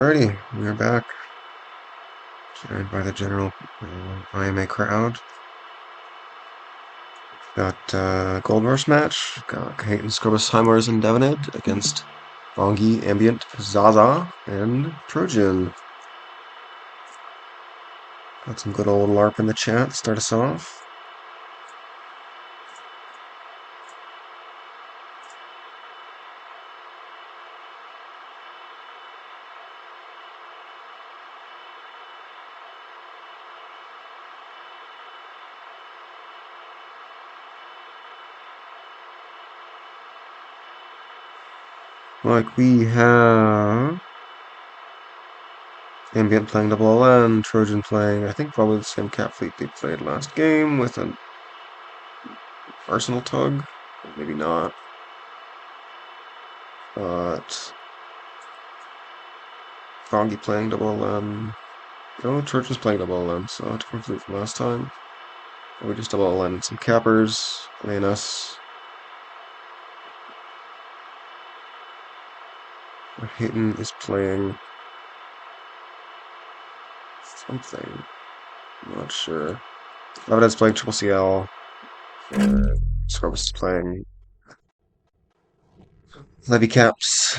Alrighty, we are back, joined by the general IMA crowd. Got Gold Rush match. Got Hayton Scrubus Heimers and Devanid against Bongi, Ambient, Zaza, and Trojan. Got some good old LARP in the chat to start us off. Like we have Ambient playing double LN, Trojan playing, I think probably the same cat fleet they played last game with an Arsenal tug. Maybe not. But Bongi playing double LN. No, Trojan's playing double LN, so different fleet from last time. We just double LN some cappers, ANS. Hayton is playing something. I'm not sure. Levitas playing triple CL. Scrubus is playing Levy Caps.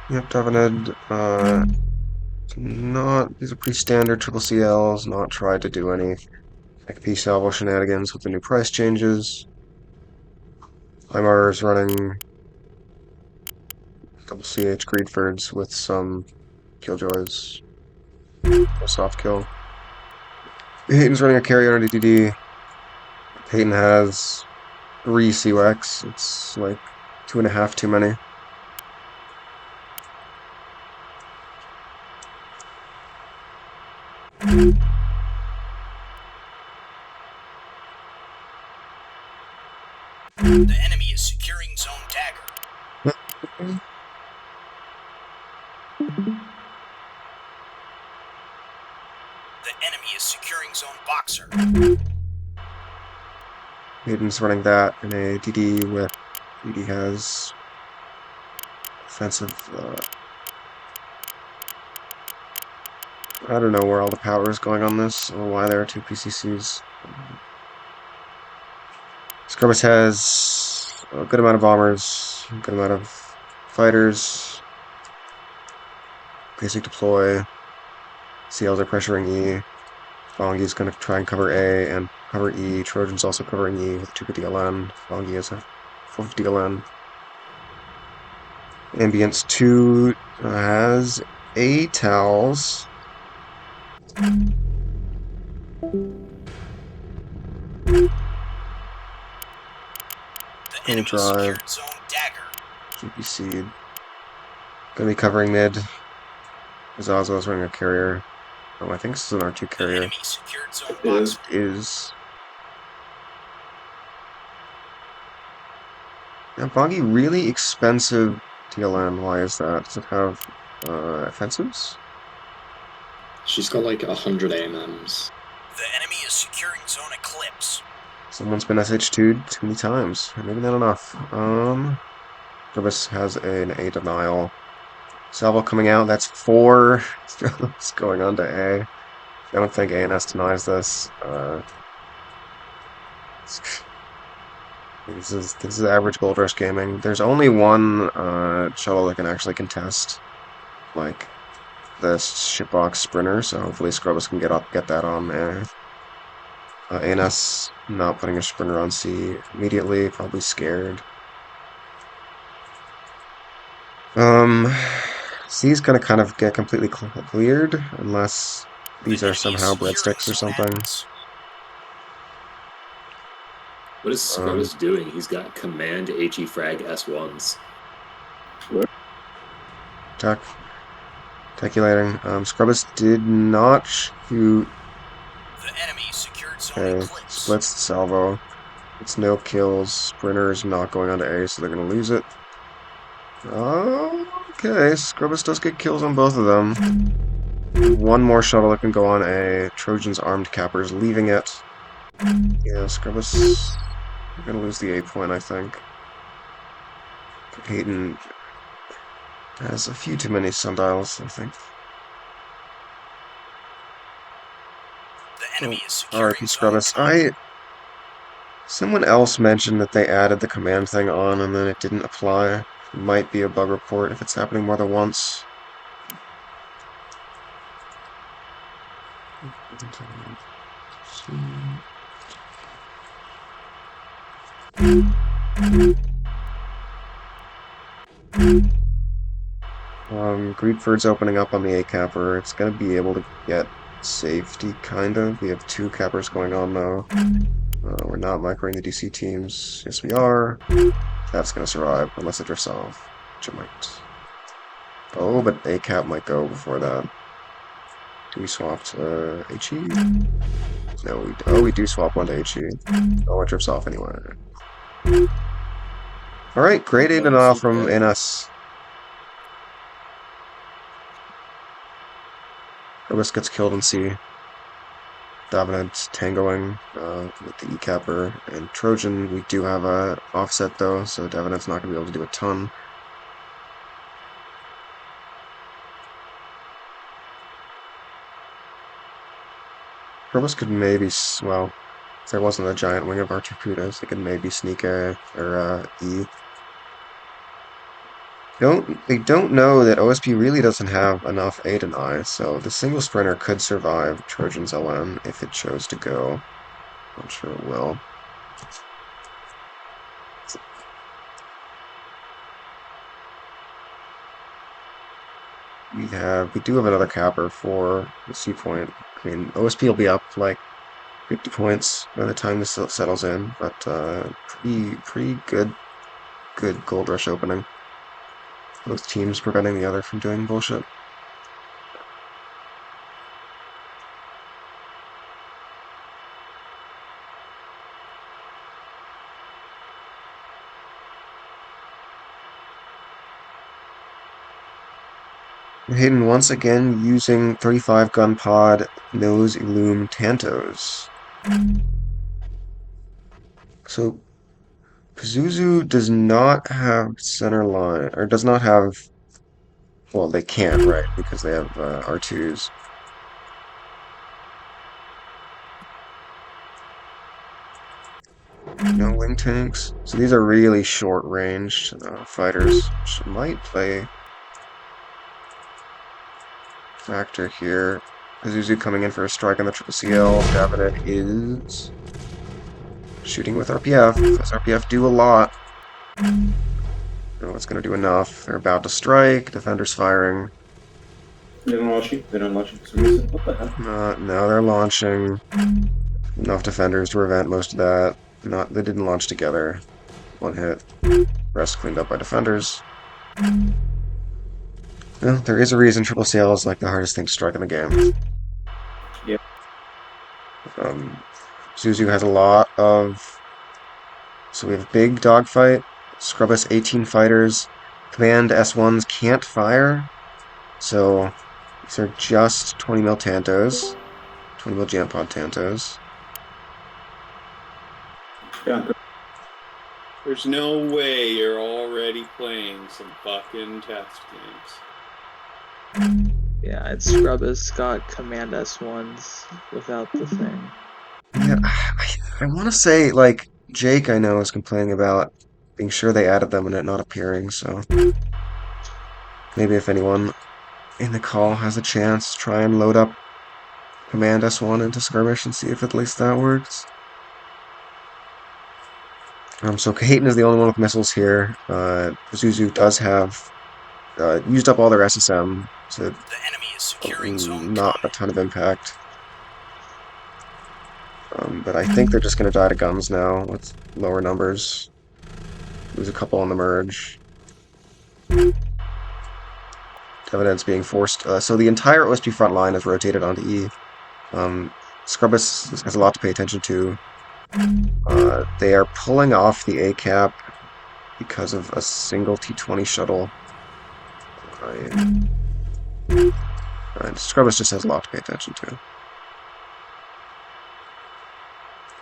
Yep, Devanid, these are pretty standard triple CLs, not tried to do any XP salvo shenanigans with the new price changes. Imar is running double CH Greedfords with some Killjoys. A soft kill. Hayton's running a carrier on a DD. Hayton has 3 CUX. It's like 2.5 too many. The enemy is securing zone dagger. The enemy is securing zone boxer. Hayden's running that in a DD with DD has offensive. I don't know where all the power is going on this or why there are 2 PCCs. Scrubus has a good amount of bombers, a good amount of fighters. Basic deploy. CLs are pressuring E. Bongi's going to try and cover A and cover E. Trojan's also covering E with 250 LN. Bongi has a 450 LN. Ambience 2 has ATALs. The enemy drive. secured zone dagger. GP Gonna be covering mid. Zaza's running a carrier. Oh, I think this is an R2 The carrier. enemy secured zone boxer. Is. Now, Bongi really expensive TLM. Why is that? Does it have offensives? She's got like 100 AMMs. The enemy is securing zone eclipse. Someone's been SH2'd too many times. Maybe not enough. Jarvis has an A denial. Salvo coming out. That's 4. It's going on to A. I don't think ANS denies this. This is average Gold Rush gaming. There's only one shuttle that can actually contest, like the shipbox sprinter. So hopefully Scrubus can get that on there. ANS not putting a sprinter on C immediately, probably scared. C's gonna kind of get completely cleared unless these are somehow breadsticks or something. What is Scrubus doing? He's got command HE frag S1s. Calculating. Scrubus did not shoot. The enemy secured zone eclipse. Splits the salvo. It's no kills. Sprinter's not going on to A, so they're going to lose it. Oh, okay. Scrubbus does get kills on both of them. One more shuttle that can go on A. Trojan's armed cappers leaving it. Yeah, Scrubbus. We're going to lose the A point, I think. Hayden has a few too many sundials, I think. The enemy is R.I.P. securing zone Scrubbus. comms. Someone else mentioned that they added the command thing on and then it didn't apply. It might be a bug report if it's happening more than once. Greedford's opening up on the A capper. It's gonna be able to get safety, kind of. We have two cappers going on now. We're not microing the DC teams. Yes, we are. That's gonna survive, unless it drifts off, which it might. Oh, but A cap might go before that. Do we swap to HE? No, we do swap one to HE. Oh, it drifts off anyway. Alright, grade 8 and off from NS. Orbis gets killed in C. Davenant tangoing with the E-Capper. And Trojan, we do have a offset though, so Davenant's not going to be able to do a ton. Orbis could maybe, well, if there wasn't a giant wing of Articudas, they could maybe sneak A, or E. They don't know that OSP really doesn't have enough A to 9, so the single sprinter could survive Trojan's LM if it chose to go. I'm sure it will. We do have another capper for the C point. I mean, OSP will be up like 50 points by the time this settles in, but pretty good gold rush opening. Both teams preventing the other from doing bullshit. Hayden once again using 35 gun pod nose illume Tantos. So Pazuzu does not have center line, or does not have. Well, they can't, right? Because they have R2s. No wing tanks. So these are really short-ranged fighters, which might play factor here. Pazuzu coming in for a strike on the Triple CL. Davidet is shooting with RPF, because RPF do a lot. No, it's going to do enough. They're about to strike. Defender's firing. They're not launching. They're not launching for some reason. What the hell? Now they're launching. Enough defenders to prevent most of that. They didn't launch together. One hit. Rest cleaned up by defenders. Well, there is a reason Triple CL is like the hardest thing to strike in the game. Yeah. Zuzu has a lot of. So we have big dogfight. Scrubbus 18 fighters. Command S1s can't fire. So these are just 20 mil Tantos. 20 mil Jam Pod Tantos. Yeah. There's no way you're already playing some fucking test games. Yeah, it's Scrubbus got Command S1s without the thing. Yeah, I want to say, like, Jake I know is complaining about being sure they added them and it not appearing, so maybe if anyone in the call has a chance, try and load up Command S1 into Skirmish and see if at least that works. So Kahatan is the only one with missiles here. Zuzu does have used up all their SSM, so The enemy is securing zone not a comm. ton of impact. But I think they're just going to die to guns now with lower numbers. Lose a couple on the merge. Evidence being forced. So the entire OSP front line is rotated onto E. Scrubbus has a lot to pay attention to. They are pulling off the A cap because of a single T-20 shuttle. Scrubbus just has a lot to pay attention to.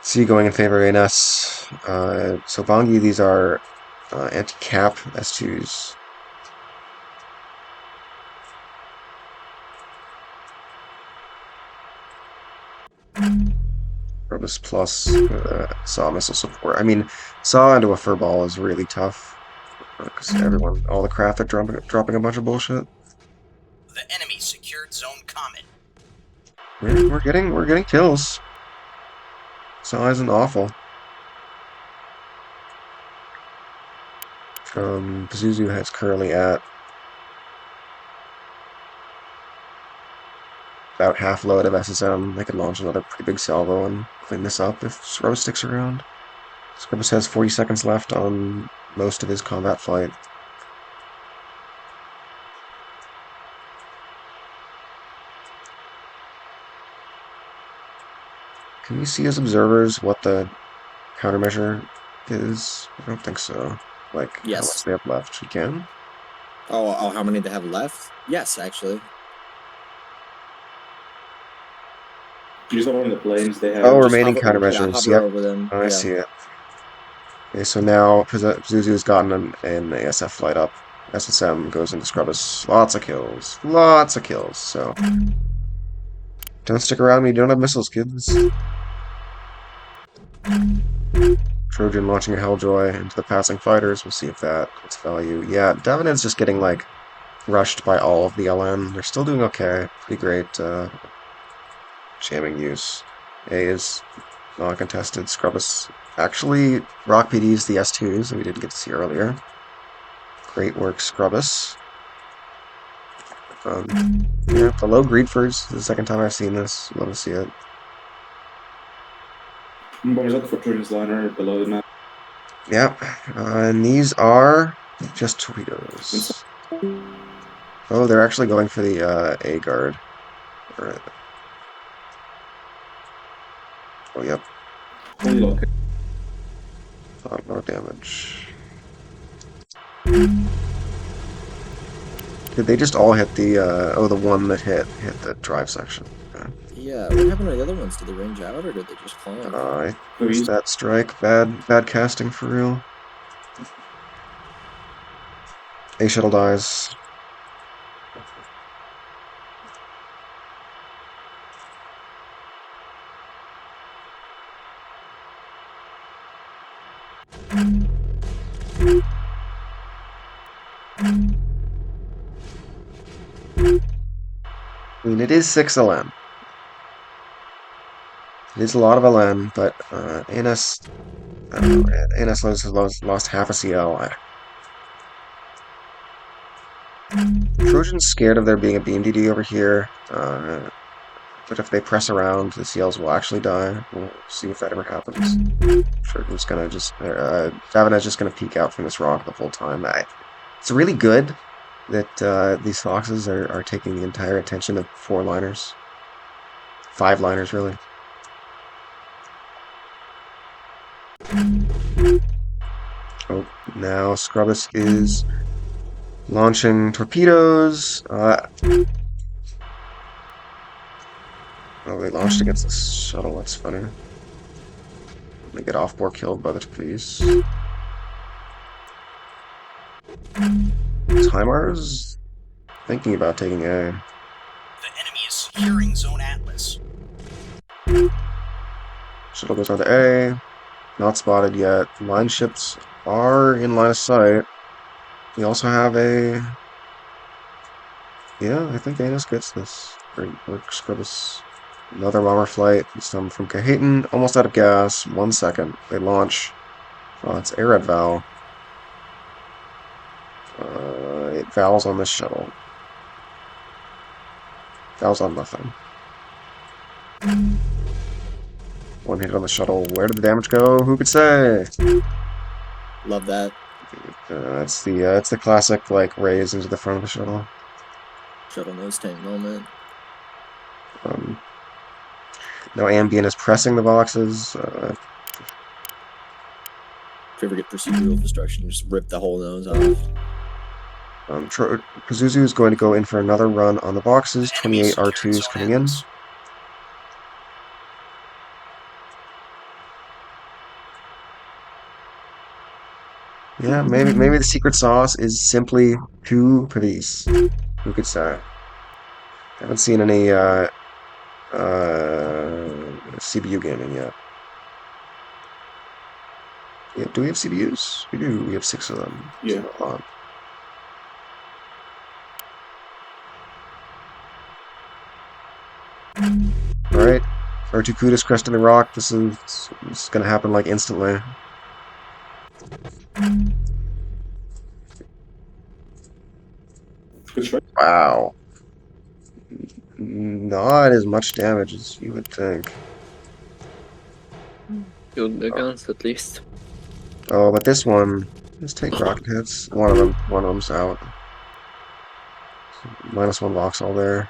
C going in favor of ANS. So Bongi, these are anti-cap S2s. Scrubbus plus SAW missile support. I mean, SAW into a furball is really tough because all the craft are dropping a bunch of bullshit. The enemy secured Zone Comet. We're getting kills. SAW isn't awful. Pazuzu has currently at about half load of SSM. They could launch another pretty big salvo and clean this up if Scrubbus sticks around. Scrubbus has 40 seconds left on most of his combat flight. Can you see as observers what the countermeasure is? I don't think so. Like, how Yes. much they have left? You can? Oh, how many they have left? Yes, actually. You saw one of the planes they have. Oh, Just remaining hover- countermeasures. hover Yep. over them. Oh, I yeah. see it. Okay, so now Pazuzu has gotten an ASF flight up. SSM goes into Scrubbus. Lots of kills. Lots of kills. So don't stick around when you don't have missiles, kids. Trojan launching a Helljoy into the passing fighters. We'll see if that gets value. Yeah, Davenad's just getting like rushed by all of the LN. They're still doing okay. Pretty great jamming use. A is not contested. Scrubbus actually Rock PD's the S2s that we didn't get to see earlier. Great work, Scrubbus. Yeah, below GREEDFORD's. This is the second time I've seen this. Love to see it. Bombers up for Trojan's liner below the map. Yep, and these are just torpedoes. Oh, they're actually going for the A guard. Alright. Oh, yep. Holy look. A lot more damage. Did they just all hit the, oh, the one that hit the drive section. Okay. Yeah, what happened to the other ones? Did they range out or did they just climb? I missed that strike. Bad casting for real. A shuttle dies. I mean, it is 6 LM. It is a lot of LM, but ANS, I don't know, ANS lost half a CL. Trojan's scared of there being a beam DD over here, but if they press around, the CLs will actually die. We'll see if that ever happens. Trojan's gonna Davenad's just gonna peek out from this rock the whole time. It's really good that these foxes are taking the entire attention of 4 liners. 5 liners, really. Oh, now Scrubbus is launching torpedoes. Oh, they launched against the shuttle. That's funny. They get off-board killed by the torpedoes. Timer's thinking about taking A. The enemy is securing Zone Atlas. Shuttle goes on to A. Not spotted yet. Line ships are in line of sight. We also have a... Yeah, I think Anus gets this. Great work, Scrubbus. Another bomber flight. This time from Cahaton. Almost out of gas. 1 second. They launch. Oh, it's air at Val. It Val's on this shuttle. Val's on nothing. 1 hit on the shuttle. Where did the damage go? Who could say? Love that. It's the classic like raise into the front of the shuttle. Shuttle nose tank moment. Now Ambient is pressing the boxes. If you ever get procedural destruction, just rip the whole nose off. Pazuzu is going to go in for another run on the boxes. Enemy 28 securing R2s zone coming in. apples. Yeah, maybe the secret sauce is simply two police. Who could say? Haven't seen any CBU gaming yet. Yeah, do we have CBUs? We do. We have 6 of them. Yeah. It's not a lot. Alright. R2 Kuda's cresting the rock. This is gonna happen like instantly. Good strike. Wow. Not as much damage as you would think. Killed the guns at least. Oh, but this one, let's take rocket hits. One of them's out. -1 box all there.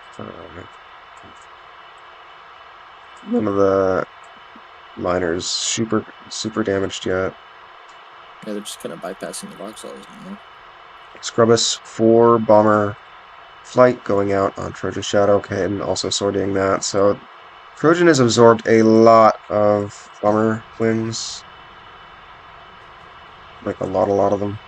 None of the miners super damaged yet. Yeah, they're just kind of bypassing the box alls now. Scrubbus 4 bomber flight going out on Trojan Shadow. Okay, and also sorting that. So Trojan has absorbed a lot of bomber wings. Like a lot of them.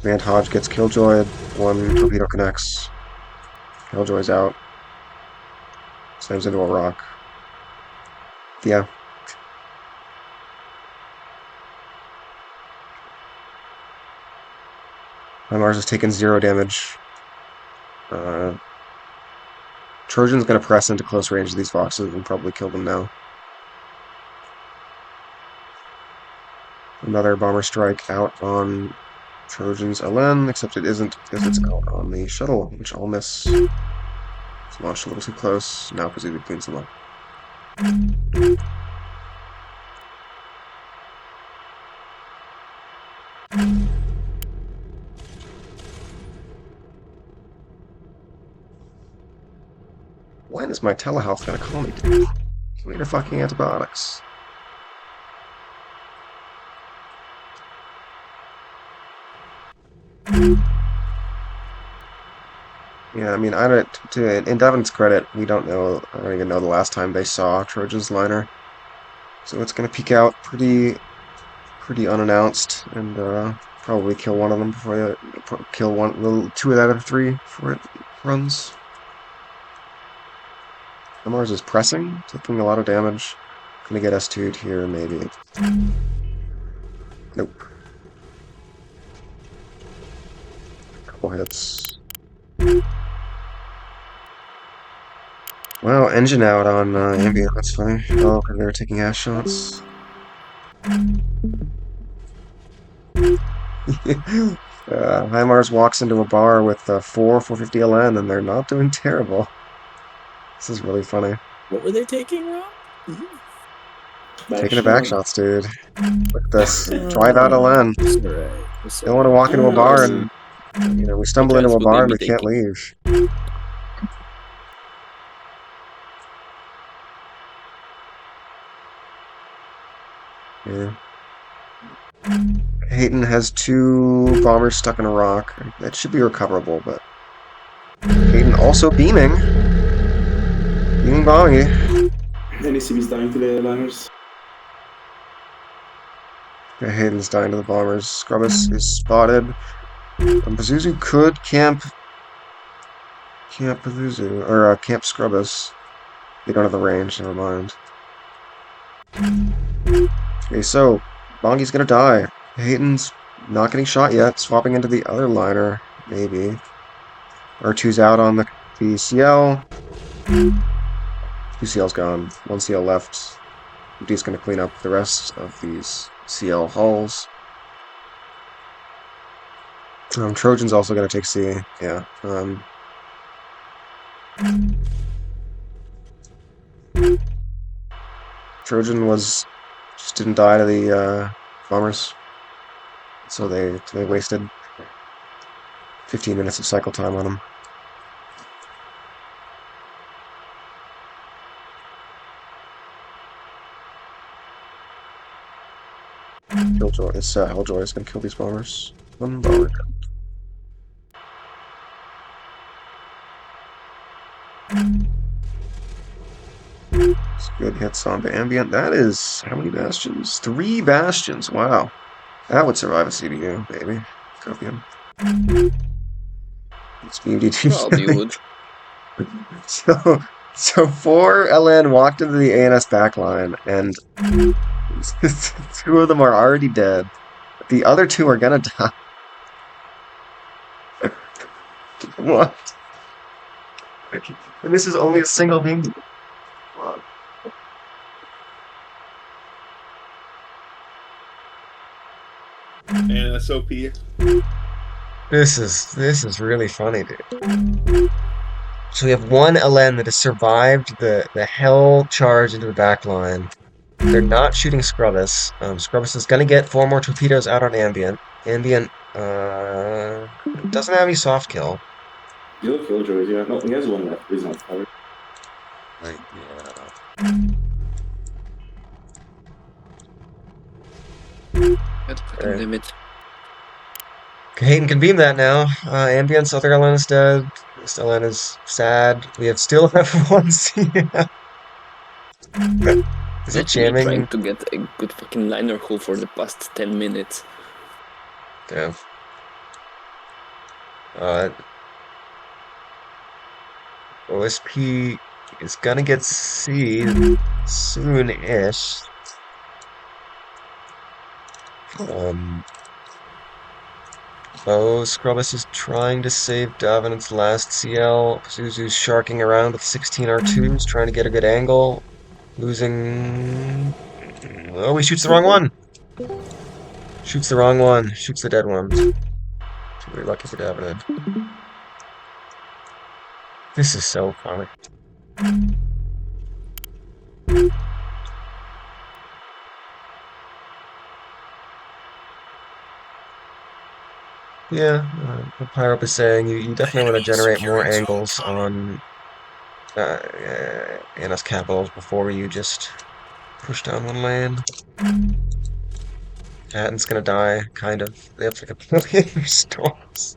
Van Hodge gets Killjoy. 1 torpedo connects. Killjoy's out. Slams into a rock. Yeah. Mars has taken 0 damage. Trojan's gonna press into close range of these foxes and probably kill them now. Another bomber strike out on Trojan's LN, except it isn't because it's out on the shuttle, which I'll miss. It's launched a little too close. Now Pazuzu cleans them up. When is my telehealth gonna call me? Give me the fucking antibiotics. Yeah, I mean, I don't. In Devin's credit, we don't know. I don't even know the last time they saw Trojan's liner, so it's gonna peek out pretty unannounced, and probably kill one of them before kill two out of 3 before it runs. Mars is pressing, taking a lot of damage. Gonna get S2'd here, maybe. Nope. Couple hits. Wow, engine out on ambient. That's funny. Oh, because they were taking ass shots. HIMARS walks into a bar with 450 LN, and they're not doing terrible. This is really funny. What were they taking, Rob? Taking the back shots, dude. Look at this. Drive out LN. It's alright. It's Don't want to walk into a bar and, we stumble What into guys a would bar they and be we can't taking? leave. Yeah. Hayton has 2 bombers stuck in a rock. That should be recoverable, but Hayton also beaming. Beaming Bongi. Any CB's dying to the liners. Yeah, Hayden's dying to the bombers. Scrubbus is spotted. Pazuzu could camp Pazuzu, or camp Scrubbus. They don't have the range, never mind. Okay, so Bongi's gonna die. Hayton's not getting shot yet, swapping into the other liner, maybe. R2's out on the CL. 2 CL's gone. 1 CL left. D's gonna clean up the rest of these CL hulls. Trojan's also gonna take C. Yeah. Trojan just didn't die to the bombers, so they wasted 15 minutes of cycle time on him. Killjoy. It's Helljoy is gonna kill these bombers. One bomber. It's good hits on the ambient. That is how many bastions? 3 bastions. Wow. That would survive a CDU, baby. Copium. It's Well, you BMDT. would. So, so 4 LN walked into the ANS backline, and 2 of them are already dead. The other 2 are gonna die. What? And this is only a single beam. And SOP. This is really funny, dude. So we have 1 LN that has survived the hell charge into the back line. They're not shooting Scrubbus. Scrubbus is gonna get 4 more torpedoes out on Ambient. Ambient doesn't have any soft kill. You'll kill Joyce, yeah. No, he has one left. He's not covered. Like, yeah. God fucking damn it. Hayden can beam that now. Ambient's other LN is dead. This LN is sad. We have still have 1 CM. Is it Not me trying jamming? to get a good fucking liner hole for the past 10 minutes. Damn. Uh, OSP is gonna get C soon-ish. Scrubbus is trying to save Davenant's last CL. Zuzu's sharking around with 16 R2s, trying to get a good angle. Losing... Oh, he shoots the wrong one! Shoots the wrong one. Shoots the dead one. Very lucky for Davenant. This is so funny. Yeah, what Pyrope is saying, you The definitely want enemy to is generate more securing zone angles common. on NS capitals before you just push down 1 lane. Hatton's gonna die, kind of. They have like a million restores.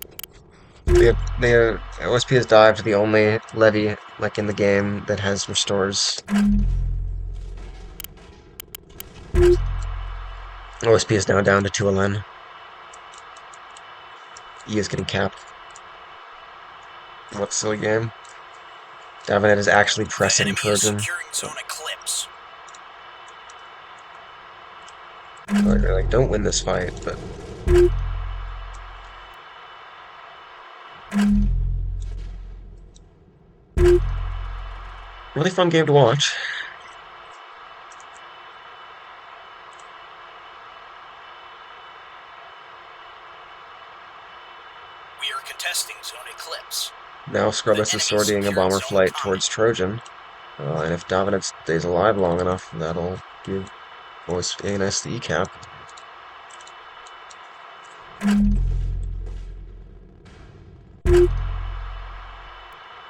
OSP has dived the only levy like in the game that has restores. OSP is now down to 2 LN. E is getting capped. What a silly game. Davenant is actually The pressing enemy is Trojan. securing zone eclipse. Like, don't win this fight, but really fun game to watch. We are contesting zone eclipse. Now Scrubbus is sorting a bomber Zone flight common. towards Trojan. And if Davenant stays alive long enough, that'll give ANS the E-cap.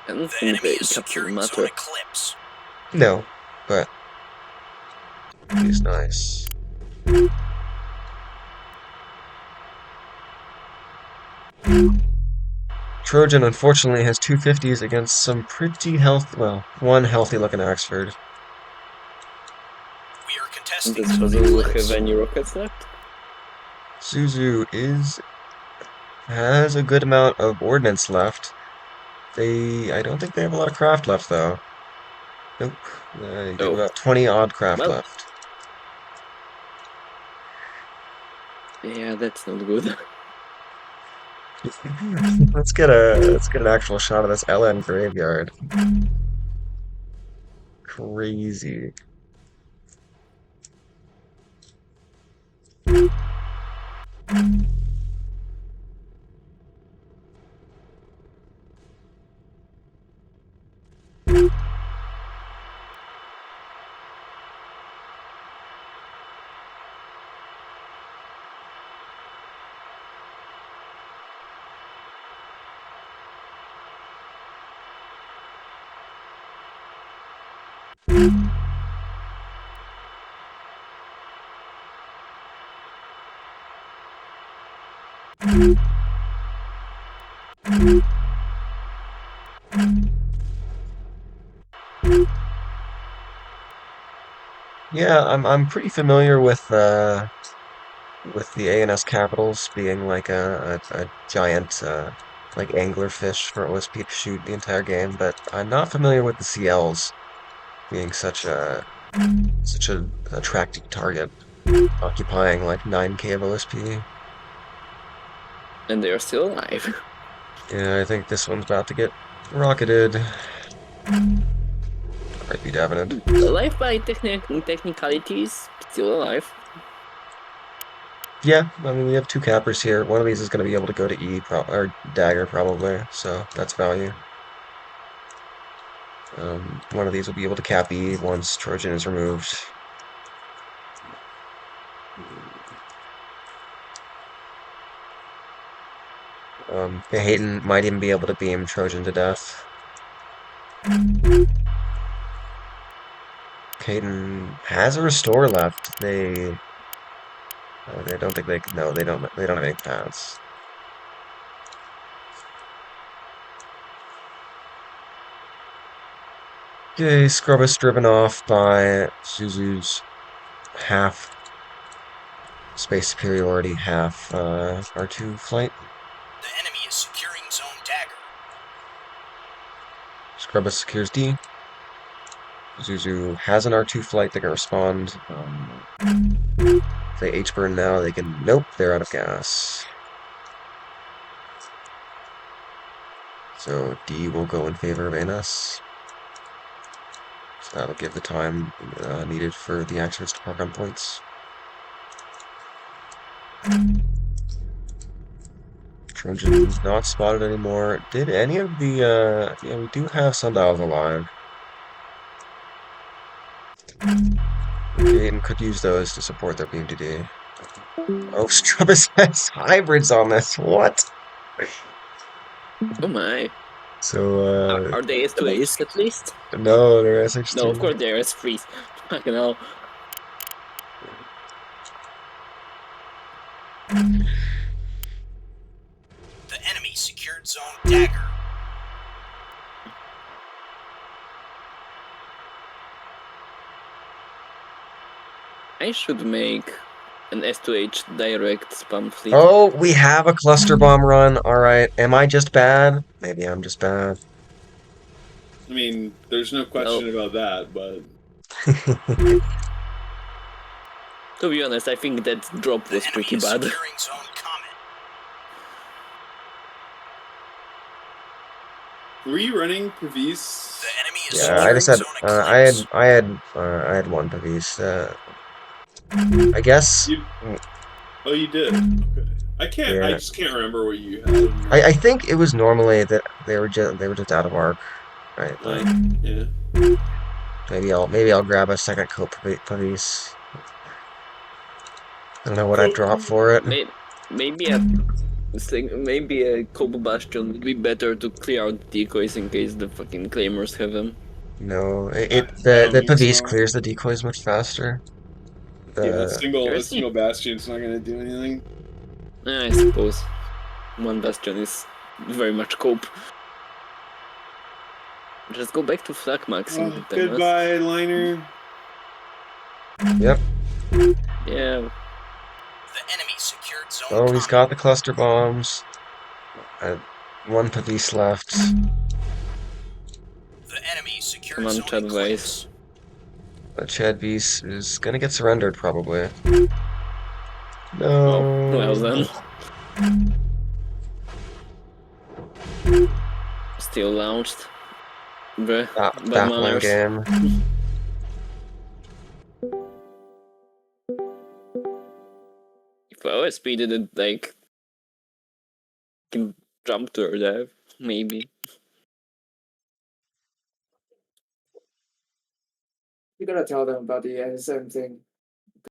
I don't The think enemy the is cap will securing zone matter. eclipse. No, but he's nice. Trojan unfortunately has 250s against some pretty healthy, well, 1 healthy looking Axford. We are contesting Does zone Zuzu eclipse. have any rockets left? Suzu has a good amount of ordnance left. I don't think they have a lot of craft left though. Nope. They have Oh. about 20 odd craft Well. left. Yeah, that's not good. Let's get an actual shot of this LN graveyard. Crazy. Yeah, I'm pretty familiar with the ANS capitals being like a giant like anglerfish for OSP to shoot the entire game, but I'm not familiar with the CLs being such a attractive target, occupying like 9K of OSP. And they are still alive. Yeah, I think this one's about to get rocketed. Might be Davenant. Alive by technicalities, still alive. Yeah, I mean we have two cappers here. One of these is going to be able to go to or dagger probably, so that's value. One of these will be able to cap E once Trojan is removed. Hayden might even be able to beam Trojan to death. Hayden has a restore left. They don't think they no, they don't have any paths. Okay, Scrubbus driven off by Suzu's half space superiority, half R2 flight. The enemy is securing zone dagger. Scrubbus secures D. Zuzu has an R2 flight, they can respond. If they H-burn now, they can... Nope, they're out of gas. So D will go in favor of ANS. So that'll give the time needed for the actions to park on points. Trojan's not spotted anymore. Did any of the... yeah, we do have Sundials alive. Gaten could use those to support their beam DD. Oh, Strubbus has hybrids on this. What? Oh my. So, Are they S2H at least? no, they're No, of SH2. course they're S3s. Fucking hell. The enemy secured zone dagger. I should make an S2H direct spam fleet. Oh, we have a cluster bomb run. All right. Am I just bad? Maybe I'm just bad. I mean, there's no question about that, but To be honest, I think that drop The was enemy pretty is bad. securing zone comet. were you running Pavis? The enemy is Yeah, I just securing had zone eclipse. I had one Pavis. I guess. Oh, you did. Okay. I Yeah. just can't remember what you had. I think it was normally that they were just out of arc, right? Like Yeah. maybe I'll grab a second coat Pavis. I don't know what I'd drop for it. Maybe a Kobo Bastion would be better to clear out decoys in case the fucking claimers have them. No, I don't the think Pavis so. clears the decoys much faster. Yeah, a The single bastion's not gonna do anything. I suppose. One Bastion is very much cope. Just go back to flag maxing. Oh, goodbye, liner. Yep. Yeah. The enemy secured zone Oh, he's comet. got the cluster bombs. One Pavis left. The enemy secured Come on, zone Chad eclipse. But Chadvis is gonna get surrendered probably. Oh, No. well then. Still launched. Bruh, bad Baffling manners. game. If OSP didn't like can jump to her dive, maybe. You gotta tell them about the same thing.